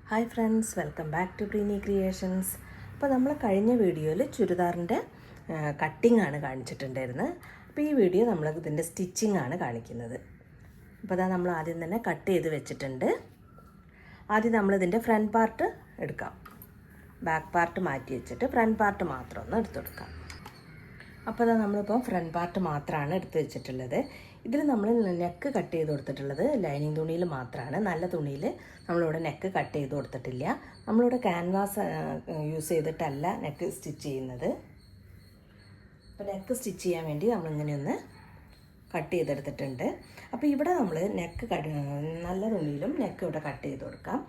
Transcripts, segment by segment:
Hi friends, welcome back to Preeni creations. അപ്പോൾ നമ്മൾ കഴിഞ്ഞ വീഡിയോയിൽ ചുരിദാറിൻ്റെ കട്ടിംഗ് ആണ് കാണിച്ചിട്ടുണ്ടായിരുന്നത്. അപ്പോൾ ഈ വീഡിയോ നമ്മൾ ഇതിൻ്റെ സ്റ്റിച്ചിങ് ആണ് കാണിക്കുന്നത്. അപ്പോൾ അതാ നമ്മൾ ആദ്യം തന്നെ കട്ട് ചെയ്ത് വെച്ചിട്ടുണ്ട്. ആദ്യം നമ്മളിതിൻ്റെ ഫ്രണ്ട് പാർട്ട് എടുക്കാം. ബാക്ക് പാർട്ട് മാറ്റി വെച്ചിട്ട് ഫ്രണ്ട് പാർട്ട് മാത്രം ഒന്ന് എടുത്തു കൊടുക്കാം. അപ്പോൾ അതാ നമ്മളിപ്പോൾ ഫ്രണ്ട് പാർട്ട് മാത്രമാണ് എടുത്ത് വെച്ചിട്ടുള്ളത്. ഇതിൽ നമ്മൾ നെക്ക് കട്ട് ചെയ്ത് കൊടുത്തിട്ടുള്ളത് ലൈനിങ് തുണിയിൽ മാത്രമാണ്. നല്ല തുണിയിൽ നമ്മളിവിടെ നെക്ക് കട്ട് ചെയ്ത് കൊടുത്തിട്ടില്ല. നമ്മളിവിടെ ക്യാൻവാസ് യൂസ് ചെയ്തിട്ടല്ല നെക്ക് സ്റ്റിച്ച് ചെയ്യുന്നത്. അപ്പോൾ നെക്ക് സ്റ്റിച്ച് ചെയ്യാൻ വേണ്ടി നമ്മളിങ്ങനെയൊന്ന് കട്ട് ചെയ്തെടുത്തിട്ടുണ്ട്. അപ്പോൾ ഇവിടെ നമ്മൾ നെക്ക് നല്ല തുണിയിലും നെക്ക് ഇവിടെ കട്ട് ചെയ്ത് കൊടുക്കാം.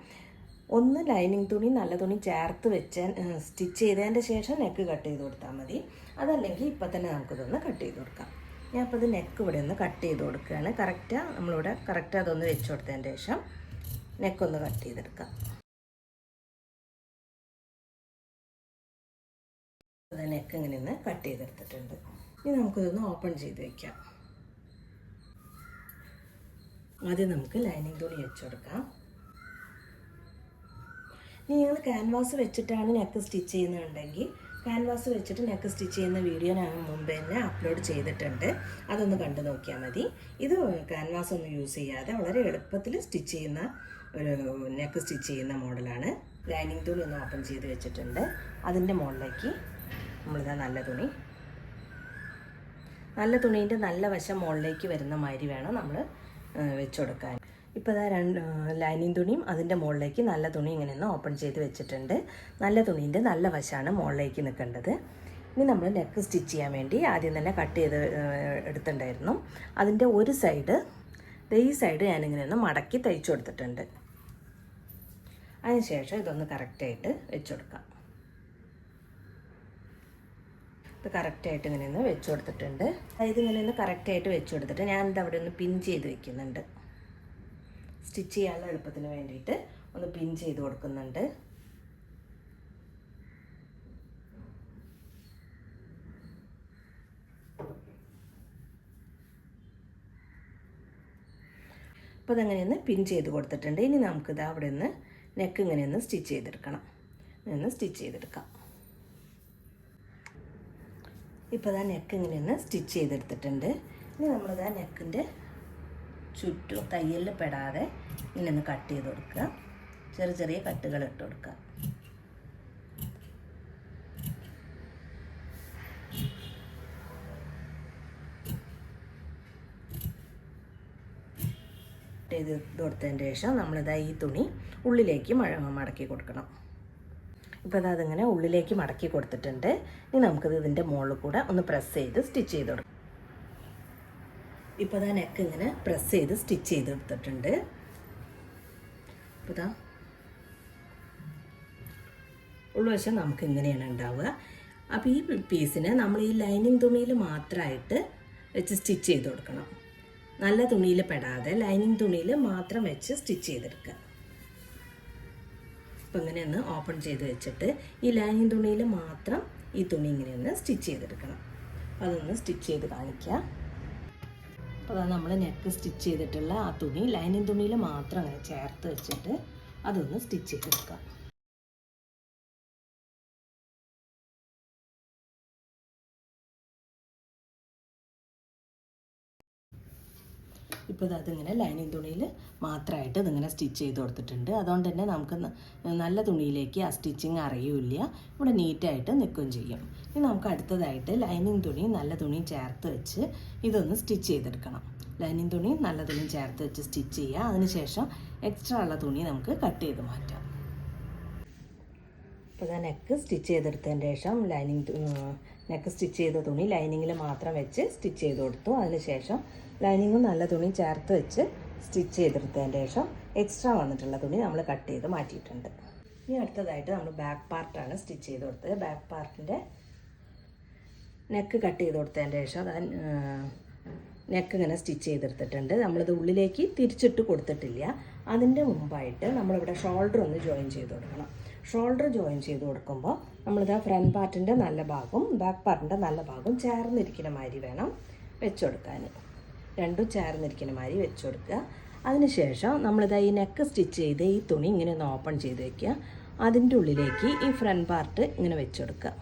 ഒന്ന് ലൈനിങ് തുണി നല്ല തുണി ചേർത്ത് വെച്ച് സ്റ്റിച്ച് ചെയ്തതിൻ്റെ ശേഷം നെക്ക് കട്ട് ചെയ്ത് കൊടുത്താൽ മതി. അതല്ലെങ്കിൽ ഇപ്പം തന്നെ നമുക്കിതൊന്ന് കട്ട് ചെയ്ത് കൊടുക്കാം. ഞാൻ അപ്പോൾ ഇത് നെക്ക് ഇവിടെ ഒന്ന് കട്ട് ചെയ്ത് കൊടുക്കുകയാണ്. നമ്മളിവിടെ കറക്റ്റ് അതൊന്ന് വെച്ച് കൊടുത്തതിൻ്റെ ശേഷം നെക്കൊന്ന് കട്ട് ചെയ്തെടുക്കാം. അത് നെക്ക് ഇങ്ങനെ ഒന്ന് കട്ട് ചെയ്തെടുത്തിട്ടുണ്ട്. ഇനി നമുക്കിതൊന്ന് ഓപ്പൺ ചെയ്ത് വയ്ക്കാം. ആദ്യം നമുക്ക് ലൈനിങ് തുണി വെച്ച് കൊടുക്കാം. ഇനി നിങ്ങൾ ക്യാൻവാസ് വെച്ചിട്ടാണ് നെക്ക് സ്റ്റിച്ച് ചെയ്യുന്നുണ്ടെങ്കിൽ ക്യാൻവാസ് വെച്ചിട്ട് നെക്ക് സ്റ്റിച്ച് ചെയ്യുന്ന വീഡിയോ ഞാൻ മുമ്പ് തന്നെ അപ്ലോഡ് ചെയ്തിട്ടുണ്ട്. അതൊന്ന് കണ്ടു നോക്കിയാൽ മതി. ഇത് ക്യാൻവാസ് ഒന്നും യൂസ് ചെയ്യാതെ വളരെ എളുപ്പത്തിൽ സ്റ്റിച്ച് ചെയ്യുന്ന ഒരു നെക്ക് സ്റ്റിച്ച് ചെയ്യുന്ന മോഡലാണ്. ലൈനിങ് തുണി ഒന്ന് ഓപ്പൺ ചെയ്ത് വെച്ചിട്ടുണ്ട്. അതിൻ്റെ മുകളിലേക്ക് നമ്മളിതാ നല്ല തുണീൻ്റെ നല്ല വശം മുകളിലേക്ക് വരുന്ന മാതിരി വേണം നമ്മൾ വെച്ച് കൊടുക്കാൻ. ഇപ്പോൾ ഇതാ ലൈനിങ് തുണിയും അതിൻ്റെ മുകളിലേക്ക് നല്ല തുണി ഇങ്ങനെ ഒന്ന് ഓപ്പൺ ചെയ്ത് വെച്ചിട്ടുണ്ട്. നല്ല തുണീൻ്റെ നല്ല വശമാണ് മുകളിലേക്ക് നിൽക്കേണ്ടത്. ഇനി നമ്മൾ നെക്ക് സ്റ്റിച്ച് ചെയ്യാൻ വേണ്ടി ആദ്യം തന്നെ കട്ട് ചെയ്ത് എടുത്തിട്ടുണ്ടായിരുന്നു. അതിൻ്റെ ഒരു സൈഡ് ഈ സൈഡ് ഞാനിങ്ങനെ ഒന്ന് മടക്കി തയ്ച്ചു കൊടുത്തിട്ടുണ്ട്. അതിനുശേഷം ഇതൊന്ന് കറക്റ്റായിട്ട് വെച്ച് കൊടുക്കാം. ഇത് കറക്റ്റായിട്ട് ഇങ്ങനെ ഒന്ന് വെച്ച് കൊടുത്തിട്ടുണ്ട്. ഇതിങ്ങനെ ഒന്ന് കറക്റ്റായിട്ട് വെച്ച് കൊടുത്തിട്ട് ഞാനിത് അവിടെ ഒന്ന് പിൻ ചെയ്ത് വെക്കുന്നുണ്ട്. സ്റ്റിച്ച് ചെയ്യാനുള്ള എളുപ്പത്തിന് വേണ്ടിയിട്ട് ഒന്ന് പിൻ ചെയ്ത് കൊടുക്കുന്നുണ്ട്. അപ്പോൾ അതങ്ങനെയൊന്ന് പിൻ ചെയ്ത് കൊടുത്തിട്ടുണ്ട്. ഇനി നമുക്കിത് അവിടെ നിന്ന് നെക്ക് ഇങ്ങനെയൊന്ന് സ്റ്റിച്ച് ചെയ്തെടുക്കണം. സ്റ്റിച്ച് ചെയ്തെടുക്കാം. ഇപ്പോൾ ഇതാ നെക്ക് ഇങ്ങനെയൊന്ന് സ്റ്റിച്ച് ചെയ്തെടുത്തിട്ടുണ്ട്. ഇനി നമ്മളിതാ നെക്കിൻ്റെ ചുറ്റും തയ്യലിൽ പെടാതെ ഇങ്ങനെ ഒന്ന് കട്ട് ചെയ്ത് കൊടുക്കുക. ചെറിയ കട്ടുകൾ ഇട്ട് കൊടുക്കുക. കട്ട് ചെയ്ത് കൊടുത്തതിന് ശേഷം നമ്മളിതാ ഈ തുണി ഉള്ളിലേക്ക് മടക്കി കൊടുക്കണം. ഇപ്പോൾ അതിങ്ങനെ ഉള്ളിലേക്ക് മടക്കി കൊടുത്തിട്ടുണ്ട്. ഇനി നമുക്കിത് ഇതിൻ്റെ മുകളിൽ കൂടെ ഒന്ന് പ്രസ് ചെയ്ത് സ്റ്റിച്ച് ചെയ്ത് കൊടുക്കാം. ഇപ്പോൾ നെക്ക് ഇങ്ങനെ പ്രസ് ചെയ്ത് സ്റ്റിച്ച് ചെയ്തെടുത്തിട്ടുണ്ട്. ഇപ്പോൾ ഉൾവശം നമുക്ക് ഇങ്ങനെയാണ് ഉണ്ടാവുക. അപ്പോൾ ഈ പീസിനെ നമ്മൾ ഈ ലൈനിങ് തുണിയിൽ മാത്രമായിട്ട് വെച്ച് സ്റ്റിച്ച് ചെയ്ത് കൊടുക്കണം. നല്ല തുണിയിൽ പെടാതെ ലൈനിങ് തുണിയിൽ മാത്രം വെച്ച് സ്റ്റിച്ച് ചെയ്തെടുക്കുക. അപ്പോൾ ഇങ്ങനെയൊന്ന് ഓപ്പൺ ചെയ്ത് വെച്ചിട്ട് ഈ ലൈനിങ് തുണിയിൽ മാത്രം ഈ തുണി ഇങ്ങനെയൊന്ന് സ്റ്റിച്ച് ചെയ്തെടുക്കണം. അപ്പോൾ അതൊന്ന് സ്റ്റിച്ച് ചെയ്ത് കാണിക്കുക. അപ്പോൾ നമ്മൾ നെക്ക് സ്റ്റിച്ച് ചെയ്തിട്ടുള്ള ആ തുണി ലൈനിങ് തുണിയിൽ മാത്രം അങ്ങനെ ചേർത്ത് വെച്ചിട്ട് അതൊന്ന് സ്റ്റിച്ച് ചെയ്തെടുക്കാം. ഇപ്പോൾ അതിങ്ങനെ ലൈനിങ് തുണിയിൽ മാത്രമായിട്ട് ഇതിങ്ങനെ സ്റ്റിച്ച് ചെയ്ത് കൊടുത്തിട്ടുണ്ട്. അതുകൊണ്ട് തന്നെ നമുക്ക് നല്ല തുണിയിലേക്ക് ആ സ്റ്റിച്ചിങ് അറിയില്ല. ഇവിടെ നീറ്റായിട്ട് നിൽക്കുകയും ചെയ്യും. ഇനി നമുക്ക് അടുത്തതായിട്ട് ലൈനിങ് തുണി നല്ല തുണി ചേർത്ത് വെച്ച് ഇതൊന്ന് സ്റ്റിച്ച് ചെയ്തെടുക്കണം. ലൈനിങ് തുണി നല്ല തുണി ചേർത്ത് വെച്ച് സ്റ്റിച്ച് ചെയ്യുക. അതിനുശേഷം എക്സ്ട്രാ ഉള്ള തുണി നമുക്ക് കട്ട് ചെയ്ത് മാറ്റാം. ഇപ്പോൾ നെക്ക് സ്റ്റിച്ച് ചെയ്തെടുത്തതിന് ശേഷം നെക്ക് സ്റ്റിച്ച് ചെയ്ത തുണി ലൈനിങ്ങിൽ മാത്രം വെച്ച് സ്റ്റിച്ച് ചെയ്ത് കൊടുത്തു. അതിനുശേഷം ലൈനിങ്ങും നല്ല തുണി ചേർത്ത് വെച്ച് സ്റ്റിച്ച് ചെയ്തെടുത്തതിന് ശേഷം എക്സ്ട്രാ വന്നിട്ടുള്ള തുണി നമ്മൾ കട്ട് ചെയ്ത് മാറ്റിയിട്ടുണ്ട്. ഇനി അടുത്തതായിട്ട് നമ്മൾ ബാക്ക് പാർട്ടാണ് സ്റ്റിച്ച് ചെയ്ത് കൊടുത്തത്. ബാക്ക് പാർട്ടിൻ്റെ നെക്ക് കട്ട് ചെയ്ത് കൊടുത്തതിന് ശേഷം നെക്ക് ഇങ്ങനെ സ്റ്റിച്ച് ചെയ്തെടുത്തിട്ടുണ്ട്. നമ്മളിത് ഉള്ളിലേക്ക് തിരിച്ചിട്ട് കൊടുത്തിട്ടില്ല. അതിൻ്റെ മുമ്പായിട്ട് നമ്മളിവിടെ ഷോൾഡർ ഒന്ന് ജോയിൻ ചെയ്ത് കൊടുക്കണം. ഷോൾഡർ ജോയിൻ ചെയ്ത് കൊടുക്കുമ്പോൾ നമ്മളിത് ഫ്രണ്ട് പാർട്ടിൻ്റെ നല്ല ഭാഗവും ബാക്ക് പാർട്ടിൻ്റെ നല്ല ഭാഗവും ചേർന്നിരിക്കുന്ന മാതിരി വേണം വെച്ച് കൊടുക്കാൻ. രണ്ടും ചേർന്നിരിക്കുന്ന മാതിരി വെച്ച് കൊടുക്കുക. അതിനുശേഷം നമ്മളിതാ ഈ നെക്ക് സ്റ്റിച്ച് ചെയ്ത് ഈ തുണി ഇങ്ങനെ ഒന്ന് ഓപ്പൺ ചെയ്ത് വയ്ക്കുക. അതിൻ്റെ ഉള്ളിലേക്ക് ഈ ഫ്രണ്ട് പാർട്ട് ഇങ്ങനെ വെച്ച് കൊടുക്കുക.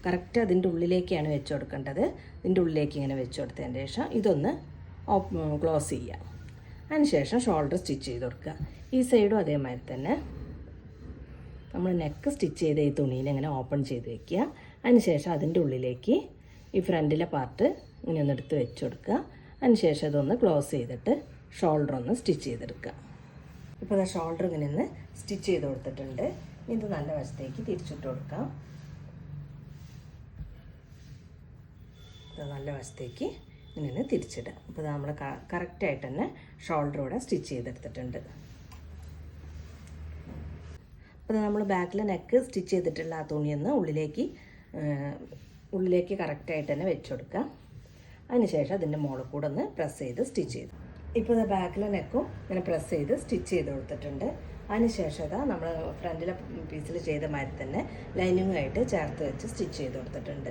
കറക്റ്റ് അതിൻ്റെ ഉള്ളിലേക്കാണ് വെച്ച് കൊടുക്കേണ്ടത്. ഇതിൻ്റെ ഉള്ളിലേക്ക് ഇങ്ങനെ വെച്ച് കൊടുത്തതിന് ശേഷം ഇതൊന്ന് ക്ലോസ് ചെയ്യുക. അതിനുശേഷം ഷോൾഡർ സ്റ്റിച്ച് ചെയ്ത് കൊടുക്കുക. ഈ സൈഡും അതേമാതിരി തന്നെ നമ്മൾ നെക്ക് സ്റ്റിച്ച് ചെയ്ത് ഈ തുണിയിൽ ഇങ്ങനെ ഓപ്പൺ ചെയ്ത് വയ്ക്കുക. അതിനുശേഷം അതിൻ്റെ ഉള്ളിലേക്ക് ഈ ഫ്രണ്ടിലെ പാർട്ട് ഇങ്ങനെ ഒന്ന് എടുത്ത് വെച്ച് കൊടുക്കുക. അതിനുശേഷം ഇതൊന്ന് ക്ലോസ് ചെയ്തിട്ട് ഷോൾഡർ ഒന്ന് സ്റ്റിച്ച് ചെയ്തെടുക്കുക. ഇപ്പോൾ അത് ഷോൾഡർ ഇങ്ങനെ ഒന്ന് സ്റ്റിച്ച് ചെയ്ത് കൊടുത്തിട്ടുണ്ട്. ഇത് നല്ല വശത്തേക്ക് തിരിച്ചിട്ട് കൊടുക്കാം. ഇത് നല്ല വശത്തേക്ക് ഇങ്ങനെ തിരിച്ചിടുക. അപ്പോൾ നമ്മൾ കറക്റ്റായിട്ട് തന്നെ ഷോൾഡർ ഇവിടെ സ്റ്റിച്ച് ചെയ്തെടുത്തിട്ടുണ്ട്. അപ്പോൾ നമ്മൾ ബാക്കിൽ നെക്ക് സ്റ്റിച്ച് ചെയ്തിട്ടുള്ള ആ തുണിയൊന്ന് ഉള്ളിലേക്ക് കറക്റ്റായിട്ട് തന്നെ വെച്ച് കൊടുക്കുക. അതിനുശേഷം അതിൻ്റെ മുകളിൽ കൂടെ ഒന്ന് പ്രസ് ചെയ്ത് സ്റ്റിച്ച് ചെയ്തു. ഇപ്പോൾ ഇത് ബാക്കിലെ നെക്കും ഇങ്ങനെ പ്രസ് ചെയ്ത് സ്റ്റിച്ച് ചെയ്ത് കൊടുത്തിട്ടുണ്ട്. അതിനുശേഷം ഇതാ നമ്മൾ ഫ്രണ്ടിലെ പീസിൽ ചെയ്ത മാതിരി തന്നെ ലൈനിങ്ങുമായിട്ട് ചേർത്ത് വെച്ച് സ്റ്റിച്ച് ചെയ്ത് കൊടുത്തിട്ടുണ്ട്.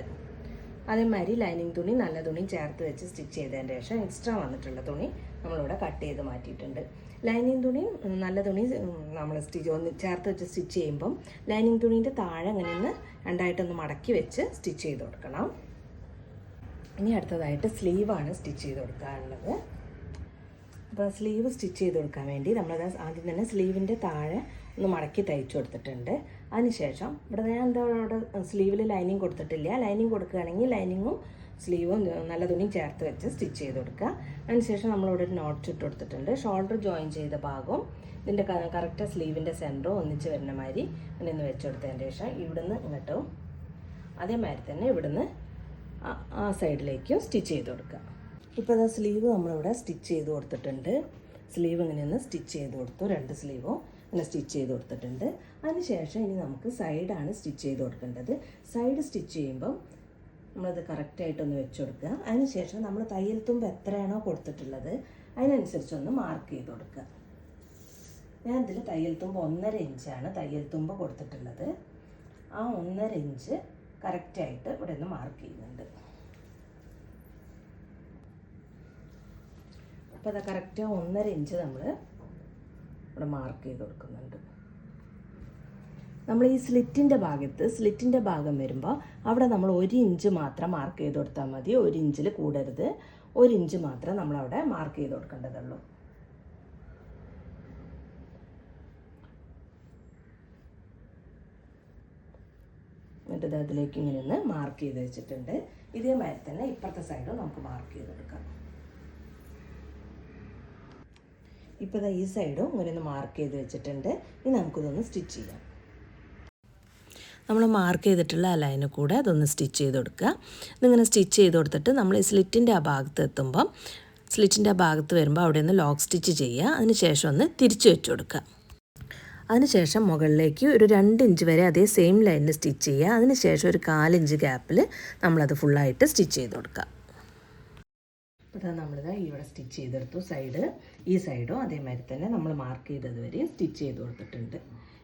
അതേമാതിരി ലൈനിങ് തുണി നല്ല തുണി ചേർത്ത് വെച്ച് സ്റ്റിച്ച് ചെയ്തതിന് ശേഷം എക്സ്ട്രാ വന്നിട്ടുള്ള തുണി നമ്മളിവിടെ കട്ട് ചെയ്ത് മാറ്റിയിട്ടുണ്ട്. ലൈനിങ് തുണി നല്ല തുണി നമ്മൾ ചേർത്ത് വെച്ച് സ്റ്റിച്ച് ചെയ്യുമ്പം ലൈനിങ് തുണീൻ്റെ താഴെ അങ്ങനെ ഒന്ന് രണ്ടായിട്ടൊന്ന് മടക്കി വെച്ച് സ്റ്റിച്ച് ചെയ്ത് കൊടുക്കണം. ഇനി അടുത്തതായിട്ട് സ്ലീവാണ് സ്റ്റിച്ച് ചെയ്ത് കൊടുക്കാനുള്ളത്. അപ്പോൾ സ്ലീവ് സ്റ്റിച്ച് ചെയ്ത് കൊടുക്കാൻ വേണ്ടി നമ്മളത് ആദ്യം തന്നെ സ്ലീവിൻ്റെ താഴെ ഒന്ന് മടക്കി തയ്ച്ചു കൊടുത്തിട്ടുണ്ട്. അതിനുശേഷം ഇവിടെ ഞാൻ അവിടെ സ്ലീവിൽ ലൈനിങ് കൊടുത്തിട്ടില്ല. ലൈനിങ് കൊടുക്കുകയാണെങ്കിൽ ലൈനിങ്ങും സ്ലീവും നല്ല തുണിയും ചേർത്ത് വെച്ച് സ്റ്റിച്ച് ചെയ്ത് കൊടുക്കുക. അതിനുശേഷം നമ്മളിവിടെ ഒരു നോട്ട് ഇട്ട് കൊടുത്തിട്ടുണ്ട്. ഷോൾഡർ ജോയിൻ ചെയ്ത ഭാഗവും ഇതിൻ്റെ കറക്റ്റ് സ്ലീവിൻ്റെ സെൻറ്ററും ഒന്നിച്ച് വരുന്ന മാതിരി ഇങ്ങനെ ഒന്ന് വെച്ച് കൊടുത്തതിന് ശേഷം ഇവിടുന്ന് ഇങ്ങോട്ടും അതേമാതിരി തന്നെ ഇവിടുന്ന് ആ സൈഡിലേക്കും സ്റ്റിച്ച് ചെയ്ത് കൊടുക്കുക. ഇപ്പോൾ അത് സ്ലീവ് നമ്മളിവിടെ സ്റ്റിച്ച് ചെയ്ത് കൊടുത്തിട്ടുണ്ട്. സ്ലീവ് ഇങ്ങനെയൊന്ന് സ്റ്റിച്ച് ചെയ്ത് കൊടുത്തു. 2 സ്ലീവും ഇങ്ങനെ സ്റ്റിച്ച് ചെയ്ത് കൊടുത്തിട്ടുണ്ട്. അതിനുശേഷം ഇനി നമുക്ക് സൈഡാണ് സ്റ്റിച്ച് ചെയ്ത് കൊടുക്കേണ്ടത്. സൈഡ് സ്റ്റിച്ച് ചെയ്യുമ്പം നമ്മളത് കറക്റ്റായിട്ടൊന്ന് വെച്ച് കൊടുക്കുക. അതിനുശേഷം നമ്മൾ തയ്യൽ തുമ്പ് എത്രയാണോ കൊടുത്തിട്ടുള്ളത് അതിനനുസരിച്ചൊന്ന് മാർക്ക് ചെയ്ത് കൊടുക്കുക. ഞാൻ ഇതിൽ തയ്യൽ തുമ്പ് 1.5 ഇഞ്ചാണ് തയ്യൽ തുമ്പ് കൊടുത്തിട്ടുള്ളത്. ആ 1.5 ഇഞ്ച് കറക്റ്റായിട്ട് ഇവിടെ നിന്ന് മാർക്ക് ചെയ്യുന്നുണ്ട്. അപ്പോൾ അത് കറക്റ്റ് 1.5 ഇഞ്ച് നമ്മൾ ഇവിടെ മാർക്ക് ചെയ്ത് കൊടുക്കുന്നുണ്ട്. നമ്മൾ ഈ സ്ലിറ്റിൻ്റെ ഭാഗം വരുമ്പോൾ അവിടെ നമ്മൾ 1 ഇഞ്ച് മാത്രം മാർക്ക് ചെയ്ത് കൊടുത്താൽ മതി. 1 ഇഞ്ചിൽ കൂടരുത്. 1 ഇഞ്ച് മാത്രം നമ്മളവിടെ മാർക്ക് ചെയ്ത് കൊടുക്കേണ്ടതുള്ളൂ. എന്നിട്ട് അതിലേക്ക് ഇങ്ങനെ ഒന്ന് മാർക്ക് ചെയ്ത് വെച്ചിട്ടുണ്ട്. ഇതേമാതിരി തന്നെ ഇപ്പുറത്തെ സൈഡും നമുക്ക് മാർക്ക് ചെയ്ത് കൊടുക്കാം. ഇപ്പോൾ ഈ സൈഡും ഇങ്ങനെ ഒന്ന് മാർക്ക് ചെയ്ത് വെച്ചിട്ടുണ്ട്. ഇനി നമുക്കിതൊന്ന് സ്റ്റിച്ച് ചെയ്യാം. നമ്മൾ മാർക്ക് ചെയ്തിട്ടുള്ള ആ ലൈനിൽ കൂടെ അതൊന്ന് സ്റ്റിച്ച് ചെയ്ത് കൊടുക്കുക. ഇതിങ്ങനെ സ്റ്റിച്ച് ചെയ്ത് കൊടുത്തിട്ട് നമ്മൾ ഈ സ്ലിറ്റിൻ്റെ ആ ഭാഗത്ത് എത്തുമ്പം സ്ലിറ്റിൻ്റെ ആ ഭാഗത്ത് വരുമ്പോൾ അവിടെ ഒന്ന് ലോക്ക് സ്റ്റിച്ച് ചെയ്യുക. അതിന് ശേഷം ഒന്ന് തിരിച്ച് വെച്ച് കൊടുക്കുക. അതിനുശേഷം മുകളിലേക്ക് ഒരു 2 ഇഞ്ച് വരെ അതേ സെയിം ലൈനിൽ സ്റ്റിച്ച് ചെയ്യുക. അതിനുശേഷം ഒരു 1/4 ഇഞ്ച് ഗ്യാപ്പിൽ നമ്മളത് ഫുള്ളായിട്ട് സ്റ്റിച്ച് ചെയ്ത് കൊടുക്കുക. അപ്പോൾ നമ്മളിത് ഇവിടെ സ്റ്റിച്ച് ചെയ്തെടുത്തു. ഈ സൈഡും അതേമാതിരി തന്നെ നമ്മൾ മാർക്ക് ചെയ്തത് വരെ സ്റ്റിച്ച് ചെയ്ത് കൊടുത്തിട്ടുണ്ട്.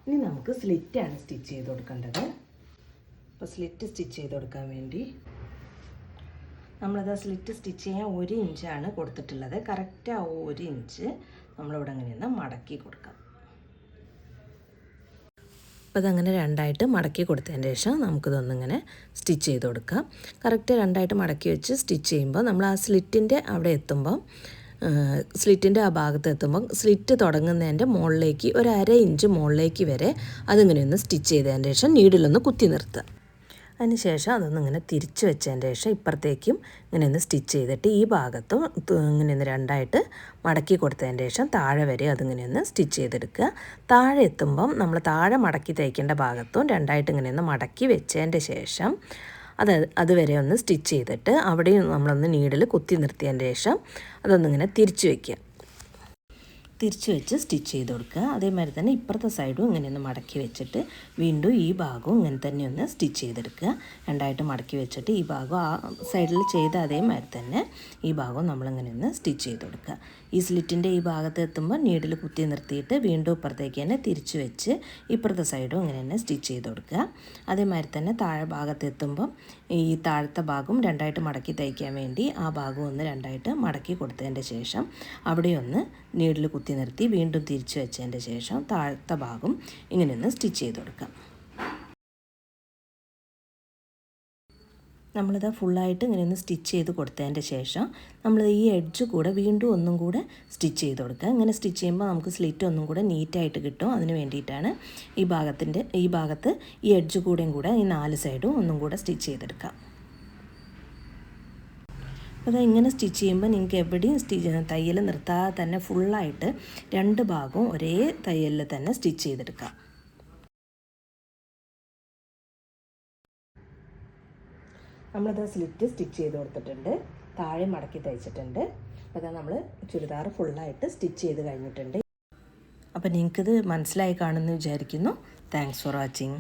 ഇനി നമുക്ക് സ്ലിറ്റാണ് സ്റ്റിച്ച് ചെയ്ത് കൊടുക്കേണ്ടത്. അപ്പോൾ സ്ലിറ്റ് സ്റ്റിച്ച് ചെയ്ത് കൊടുക്കാൻ വേണ്ടി നമ്മളത് സ്ലിറ്റ് സ്റ്റിച്ച് ചെയ്യാൻ 1 ഇഞ്ചാണ് കൊടുത്തിട്ടുള്ളത്. കറക്റ്റ് ആ 1 ഇഞ്ച് നമ്മളിവിടെ അങ്ങനെയൊന്ന് മടക്കി കൊടുക്കാം. അപ്പോൾ അതങ്ങനെ 2ആയിട്ട് മടക്കി കൊടുത്തതിന് ശേഷം നമുക്കിതൊന്നിങ്ങനെ സ്റ്റിച്ച് ചെയ്ത് കൊടുക്കാം. കറക്റ്റ് 2ആയിട്ട് മടക്കി വെച്ച് സ്റ്റിച്ച് ചെയ്യുമ്പോൾ നമ്മൾ ആ സ്ലിറ്റിൻ്റെ അവിടെ എത്തുമ്പം സ്ലിറ്റിൻ്റെ ആ ഭാഗത്ത് എത്തുമ്പോൾ സ്ലിറ്റ് തുടങ്ങുന്നതിൻ്റെ മുകളിലേക്ക് ഒരു 1/2 ഇഞ്ച് മുകളിലേക്ക് വരെ അതിങ്ങനെയൊന്ന് സ്റ്റിച്ച് ചെയ്തതിന് ശേഷം നീഡിലൊന്ന് കുത്തി നിർത്തുക. അതിന് ശേഷം അതൊന്നിങ്ങനെ തിരിച്ച് വെച്ചതിന് ശേഷം ഇപ്പുറത്തേക്കും ഇങ്ങനെയൊന്ന് സ്റ്റിച്ച് ചെയ്തിട്ട് ഈ ഭാഗത്തും ഇങ്ങനെയൊന്ന് 2ആയിട്ട് മടക്കി കൊടുത്തതിന് ശേഷം താഴെ വരെ അതിങ്ങനെയൊന്ന് സ്റ്റിച്ച് ചെയ്തെടുക്കുക. താഴെ എത്തുമ്പം നമ്മൾ താഴെ മടക്കി തയ്ക്കേണ്ട ഭാഗത്തും 2ആയിട്ട് ഇങ്ങനെയൊന്ന് മടക്കി വെച്ചതിൻ്റെ ശേഷം അതുവരെ ഒന്ന് സ്റ്റിച്ച് ചെയ്തിട്ട് അവിടെയും നമ്മളൊന്ന് നീഡിൽ കുത്തി നിർത്തിയതിന് ശേഷം അതൊന്നിങ്ങനെ തിരിച്ച് വയ്ക്കുക. തിരിച്ച് വെച്ച് സ്റ്റിച്ച് ചെയ്ത് കൊടുക്കുക. അതേമാതിരി തന്നെ ഇപ്പുറത്തെ സൈഡും ഇങ്ങനെയൊന്ന് മടക്കി വെച്ചിട്ട് വീണ്ടും ഈ ഭാഗവും ഇങ്ങനെ തന്നെ ഒന്ന് സ്റ്റിച്ച് ചെയ്തെടുക്കുക. 2ആയിട്ട് മടക്കി വെച്ചിട്ട് ഈ ഭാഗം ആ സൈഡിൽ ചെയ്ത അതേമാതിരി തന്നെ ഈ ഭാഗവും നമ്മളിങ്ങനെ ഒന്ന് സ്റ്റിച്ച് ചെയ്ത് കൊടുക്കുക. ഈ സ്ലിറ്റിൻ്റെ ഈ ഭാഗത്ത് എത്തുമ്പോൾ നീഡിൽ കുത്തി നിർത്തിയിട്ട് വീണ്ടും ഇപ്പുറത്തേക്ക് തന്നെ തിരിച്ചു വെച്ച് ഇപ്പുറത്തെ സൈഡും ഇങ്ങനെ തന്നെ സ്റ്റിച്ച് ചെയ്ത് കൊടുക്കുക. അതേമാതിരി തന്നെ താഴെ ഭാഗത്ത് എത്തുമ്പം ഈ താഴത്തെ ഭാഗം രണ്ടായിട്ട് മടക്കി തയ്ക്കാൻ വേണ്ടി ആ ഭാഗം ഒന്ന് രണ്ടായിട്ട് മടക്കി കൊടുത്തതിൻ്റെ ശേഷം അവിടെ ഒന്ന് നീഡിൽ കുത്തി നിർത്തി വീണ്ടും തിരിച്ചു വെച്ചതിൻ്റെ ശേഷം താഴത്തെ ഭാഗം ഇങ്ങനെ ഒന്ന് സ്റ്റിച്ച് ചെയ്ത് കൊടുക്കാം. നമ്മളിത് ഫുള്ളായിട്ട് ഇങ്ങനെ ഒന്ന് സ്റ്റിച്ച് ചെയ്ത് കൊടുത്തതിൻ്റെ ശേഷം നമ്മൾ ഈ എഡ്ജ് കൂടെ വീണ്ടും ഒന്നും കൂടെ സ്റ്റിച്ച് ചെയ്ത് കൊടുക്കുക. ഇങ്ങനെ സ്റ്റിച്ച് ചെയ്യുമ്പോൾ നമുക്ക് സ്ലിറ്റ് ഒന്നും കൂടെ നീറ്റായിട്ട് കിട്ടും. അതിന് വേണ്ടിയിട്ടാണ് ഈ ഭാഗത്ത് ഈ എഡ്ജ് കൂടെയും കൂടെ ഈ 4 സൈഡും ഒന്നും കൂടെ സ്റ്റിച്ച് ചെയ്തെടുക്കാം. അപ്പോൾ ഇങ്ങനെ സ്റ്റിച്ച് ചെയ്യുമ്പോൾ നിങ്ങൾക്ക് എവിടെയും തയ്യൽ നിർത്താതെ തന്നെ ഫുള്ളായിട്ട് 2 ഭാഗവും ഒരേ തയ്യലിൽ തന്നെ സ്റ്റിച്ച് ചെയ്തെടുക്കാം. നമ്മളിത് സ്ലിറ്റ് സ്റ്റിച്ച് ചെയ്ത് കൊടുത്തിട്ടുണ്ട്, താഴെ മടക്കി തയ്ച്ചിട്ടുണ്ട്. അപ്പോൾ നമ്മൾ ചുരിദാർ ഫുള്ളായിട്ട് സ്റ്റിച്ച് ചെയ്ത് കഴിഞ്ഞിട്ടുണ്ട്. അപ്പോൾ നിങ്ങൾക്കിത് മനസ്സിലായി കാണുമെന്ന് വിചാരിക്കുന്നു. Thanks for watching.